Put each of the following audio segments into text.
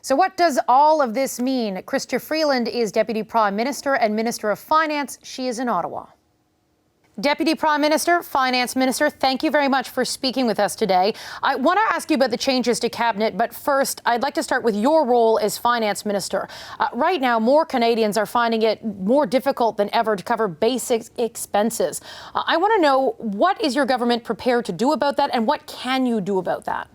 So what does all of this mean? Chrystia Freeland is Deputy Prime Minister and Minister of Finance. She is in Ottawa. Deputy Prime Minister, Finance Minister, thank you very much for speaking with us today. I want to ask you about the changes to Cabinet, but first, I'd like to start with your role as Finance Minister. Right now, more Canadians are finding it more difficult than ever to cover basic expenses. I want to know, what is your government prepared to do about that, and what can you do about that?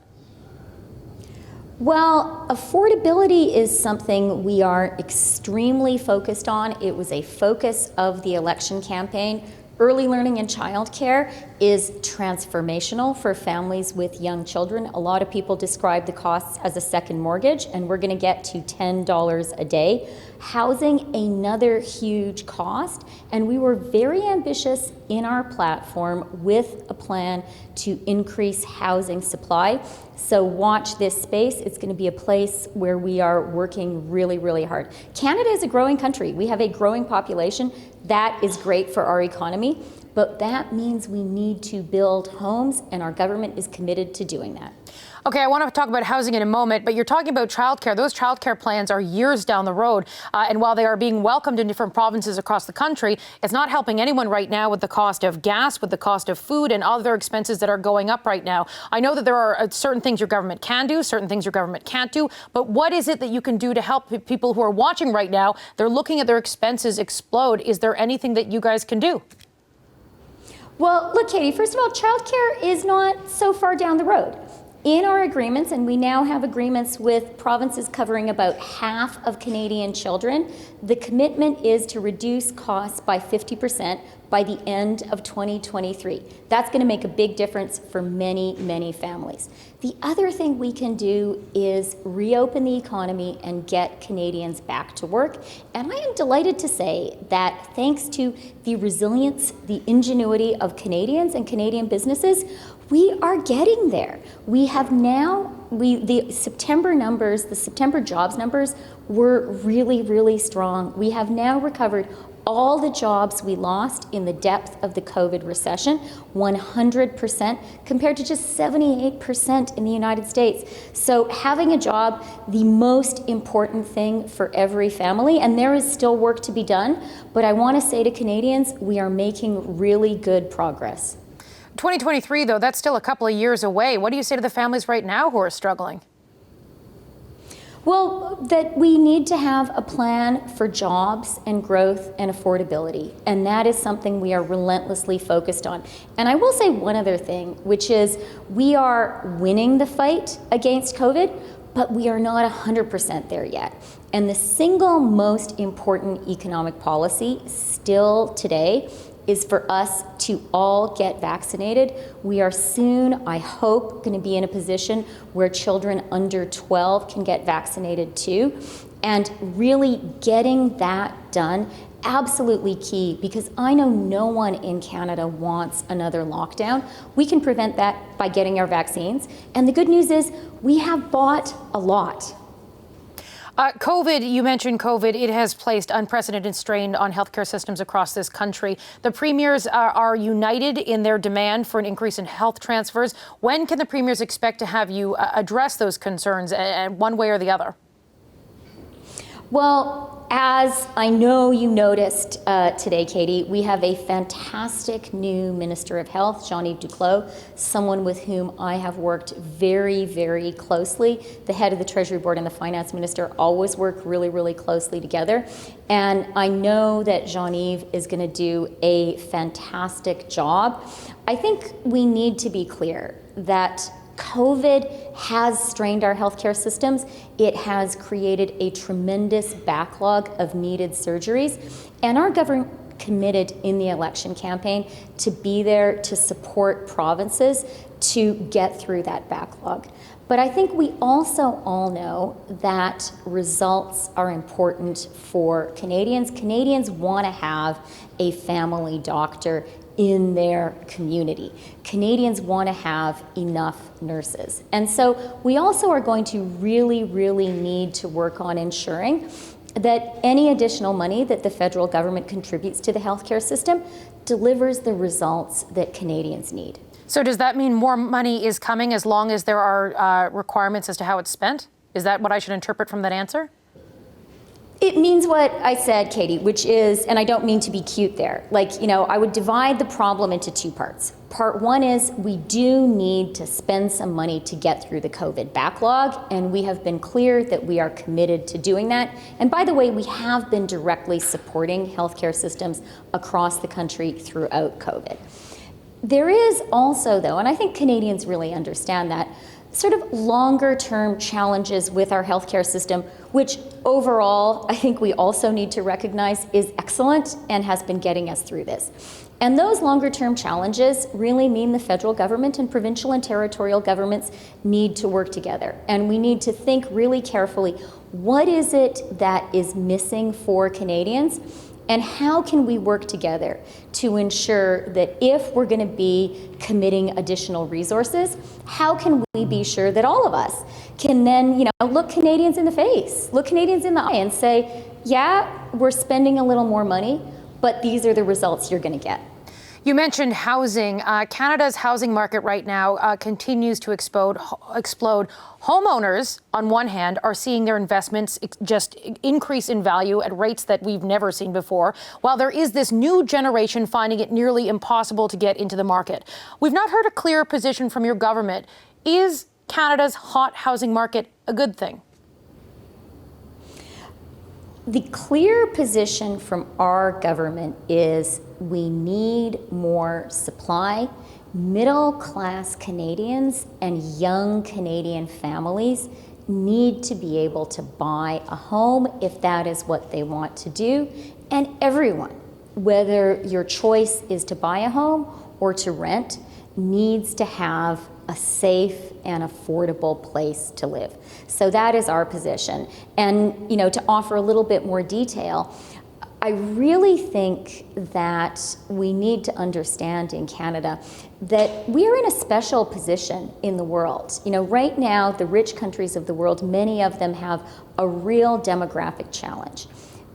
Well, affordability is something we are extremely focused on. It was a focus of the election campaign. Early learning and childcare is transformational for families with young children. A lot of people describe the costs as a second mortgage, and we're going to get to $10 a day. Housing, another huge cost, and we were very ambitious in our platform with a plan to increase housing supply. So watch this space. It's going to be a place where we are working really, really hard. Canada is a growing country. We have a growing population. That is great for our economy, but that means we need to build homes, and our government is committed to doing that. Okay, I want to talk about housing in a moment, but you're talking about childcare. Those childcare plans are years down the road, and while they are being welcomed in different provinces across the country, it's not helping anyone right now with the cost of gas, with the cost of food, and other expenses that are going up right now. I know that there are certain things your government can do, certain things your government can't do, but what is it that you can do to help people who are watching right now? They're looking at their expenses explode. Is there anything that you guys can do? Well, look, Katie, first of all, childcare is not so far down the road. In our agreements, and we now have agreements with provinces covering about half of Canadian children, the commitment is to reduce costs by 50% by the end of 2023. That's going to make a big difference for many, many families. The other thing we can do is reopen the economy and get Canadians back to work. And I am delighted to say that thanks to the resilience, the ingenuity of Canadians and Canadian businesses, we are getting there. We have now, the September numbers, the September jobs numbers were really, really strong. We have now recovered all the jobs we lost in the depth of the COVID recession, 100%, compared to just 78% in the United States. So having a job, the most important thing for every family, and there is still work to be done, but I want to say to Canadians, we are making really good progress. 2023, though, that's still a couple of years away. What do you say to the families right now who are struggling? Well, that we need to have a plan for jobs and growth and affordability, and that is something we are relentlessly focused on. And I will say one other thing, which is we are winning the fight against COVID, but we are not 100% there yet. And the single most important economic policy still today is for us to all get vaccinated. We are soon, I hope, going to be in a position where children under 12 can get vaccinated too. And really getting that done, absolutely key, because I know no one in Canada wants another lockdown. We can prevent that by getting our vaccines. And the good news is we have bought a lot. COVID, you mentioned COVID. It has placed unprecedented strain on healthcare systems across this country. The premiers are united in their demand for an increase in health transfers. When can the premiers expect to have you address those concerns, one way or the other? Well, as I know you noticed today, Katie, we have a fantastic new Minister of Health, Jean-Yves Duclos, someone with whom I have worked very, very closely. The head of the Treasury Board and the Finance Minister always work really, really closely together. And I know that Jean-Yves is going to do a fantastic job. I think we need to be clear that COVID has strained our healthcare systems. It has created a tremendous backlog of needed surgeries, and our government committed in the election campaign to be there to support provinces to get through that backlog. But I think we also all know that results are important for Canadians. Canadians want to have a family doctor in their community. Canadians want to have enough nurses. And so we also are going to really, really need to work on ensuring that any additional money that the federal government contributes to the healthcare system delivers the results that Canadians need. So does that mean more money is coming as long as there are requirements as to how it's spent? Is that what I should interpret from that answer? It means what I said, Katie, which is, and I don't mean to be cute there, like, you know, I would divide the problem into two parts. Part one is we do need to spend some money to get through the COVID backlog, and we have been clear that we are committed to doing that. And by the way, we have been directly supporting healthcare systems across the country throughout COVID. There is also, though, and I think Canadians really understand that, sort of longer-term challenges with our healthcare system, which overall I think we also need to recognize is excellent and has been getting us through this. And those longer-term challenges really mean the federal government and provincial and territorial governments need to work together. And we need to think really carefully, what is it that is missing for Canadians? And how can we work together to ensure that if we're going to be committing additional resources, how can we be sure that all of us can then, look Canadians in the face, look Canadians in the eye and say, yeah, we're spending a little more money, but these are the results you're going to get. You mentioned housing. Canada's housing market right now continues to explode. Homeowners, on one hand, are seeing their investments just increase in value at rates that we've never seen before, while there is this new generation finding it nearly impossible to get into the market. We've not heard a clear position from your government. Is Canada's hot housing market a good thing? The clear position from our government is we need more supply. Middle-class Canadians and young Canadian families need to be able to buy a home if that is what they want to do. And everyone, whether your choice is to buy a home or to rent, needs to have a safe and affordable place to live. So that is our position. And, to offer a little bit more detail, I really think that we need to understand in Canada that we are in a special position in the world. Right now, the rich countries of the world, many of them have a real demographic challenge.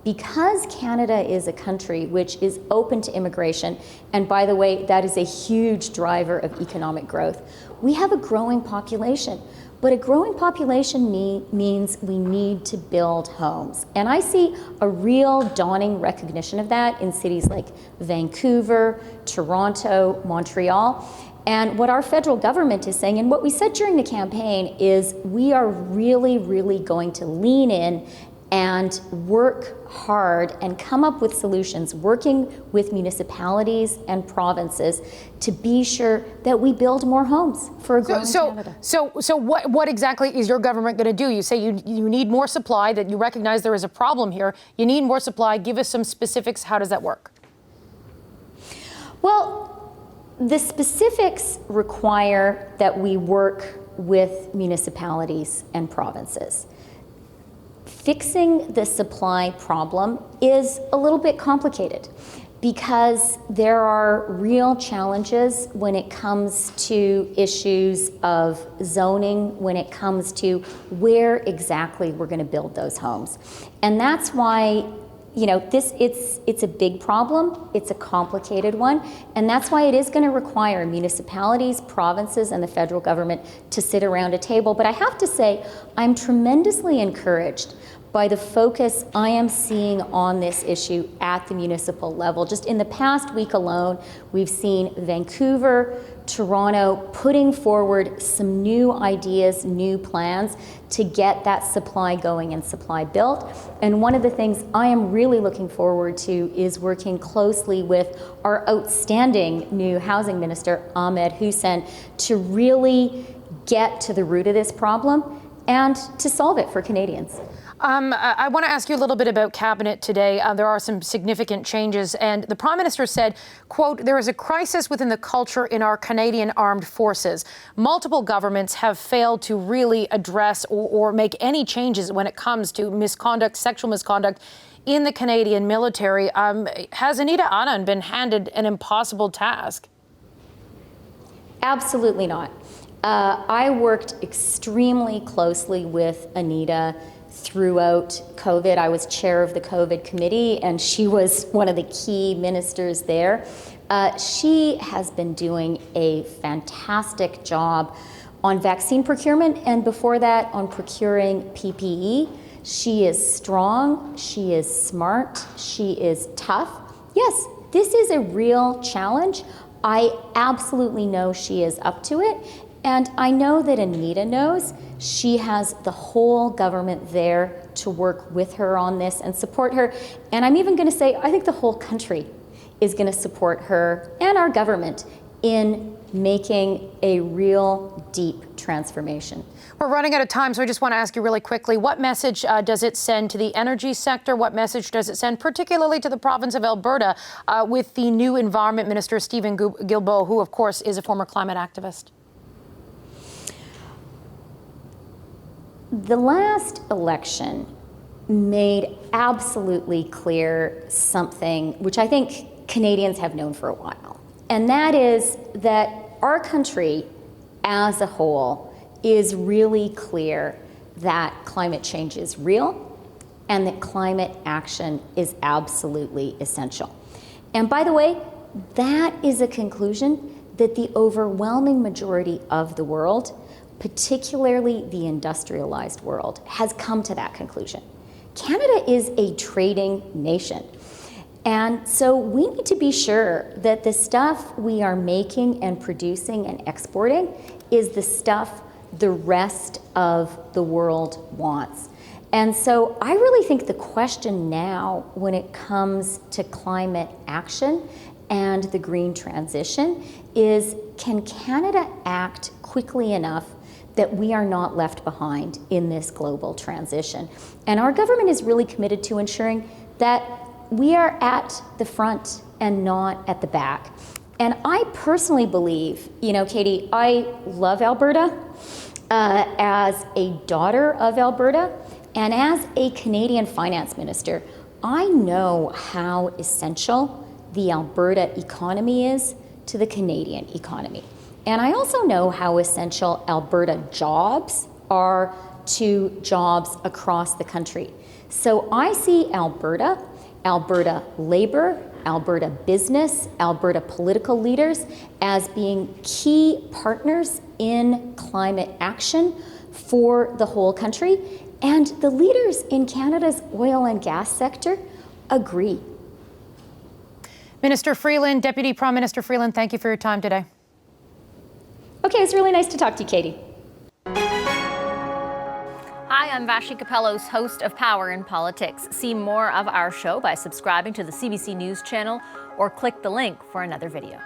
Because Canada is a country which is open to immigration, and by the way, that is a huge driver of economic growth, we have a growing population. But a growing population means we need to build homes. And I see a real dawning recognition of that in cities like Vancouver, Toronto, Montreal. And what our federal government is saying, and what we said during the campaign, is we are really, really going to lean in and work hard and come up with solutions, working with municipalities and provinces to be sure that we build more homes for a growing Canada. So what exactly is your government going to do? You say you need more supply, that you recognize there is a problem here. You need more supply. Give us some specifics. How does that work? Well, the specifics require that we work with municipalities and provinces. Fixing the supply problem is a little bit complicated because there are real challenges when it comes to issues of zoning, when it comes to where exactly we're going to build those homes. And that's why it's a big problem, it's a complicated one, and that's why it is going to require municipalities, provinces, and the federal government to sit around a table. But I have to say, I'm tremendously encouraged by the focus I am seeing on this issue at the municipal level. Just in the past week alone, we've seen Vancouver, Toronto putting forward some new ideas, new plans to get that supply going and supply built. And one of the things I am really looking forward to is working closely with our outstanding new housing minister, Ahmed Hussein, to really get to the root of this problem and to solve it for Canadians. I want to ask you a little bit about cabinet today. There are some significant changes, and the Prime Minister said, quote, "There is a crisis within the culture in our Canadian armed forces. Multiple governments have failed to really address or make any changes when it comes to misconduct, sexual misconduct in the Canadian military." Has Anita Anand been handed an impossible task? Absolutely not. I worked extremely closely with Anita throughout COVID. I was chair of the COVID committee, and she was one of the key ministers there. She has been doing a fantastic job on vaccine procurement, and before that on procuring PPE. She is strong, she is smart, she is tough. Yes, this is a real challenge. I absolutely know she is up to it, and I know that Anita knows. She has the whole government there to work with her on this and support her. And I'm even going to say, I think the whole country is going to support her and our government in making a real deep transformation. We're running out of time, so I just want to ask you really quickly, what message does it send to the energy sector? What message does it send particularly to the province of Alberta with the new Environment Minister, Stephen Guilbeault, who of course is a former climate activist? The last election made absolutely clear something which I think Canadians have known for a while, and that is that our country as a whole is really clear that climate change is real and that climate action is absolutely essential. And by the way, that is a conclusion that the overwhelming majority of the world, particularly the industrialized world, has come to that conclusion. Canada is a trading nation. And so we need to be sure that the stuff we are making and producing and exporting is the stuff the rest of the world wants. And so I really think the question now when it comes to climate action and the green transition is, can Canada act quickly enough that we are not left behind in this global transition? And our government is really committed to ensuring that we are at the front and not at the back. And I personally believe, you know, Katie, I love Alberta as a daughter of Alberta, and as a Canadian finance minister, I know how essential the Alberta economy is to the Canadian economy. And I also know how essential Alberta jobs are to jobs across the country. So I see Alberta, Alberta labor, Alberta business, Alberta political leaders as being key partners in climate action for the whole country. And the leaders in Canada's oil and gas sector agree. Minister Freeland, Deputy Prime Minister Freeland, thank you for your time today. Okay, it's really nice to talk to you, Katie. Hi, I'm Vashi Capellos, host of Power in Politics. See more of our show by subscribing to the CBC News channel or click the link for another video.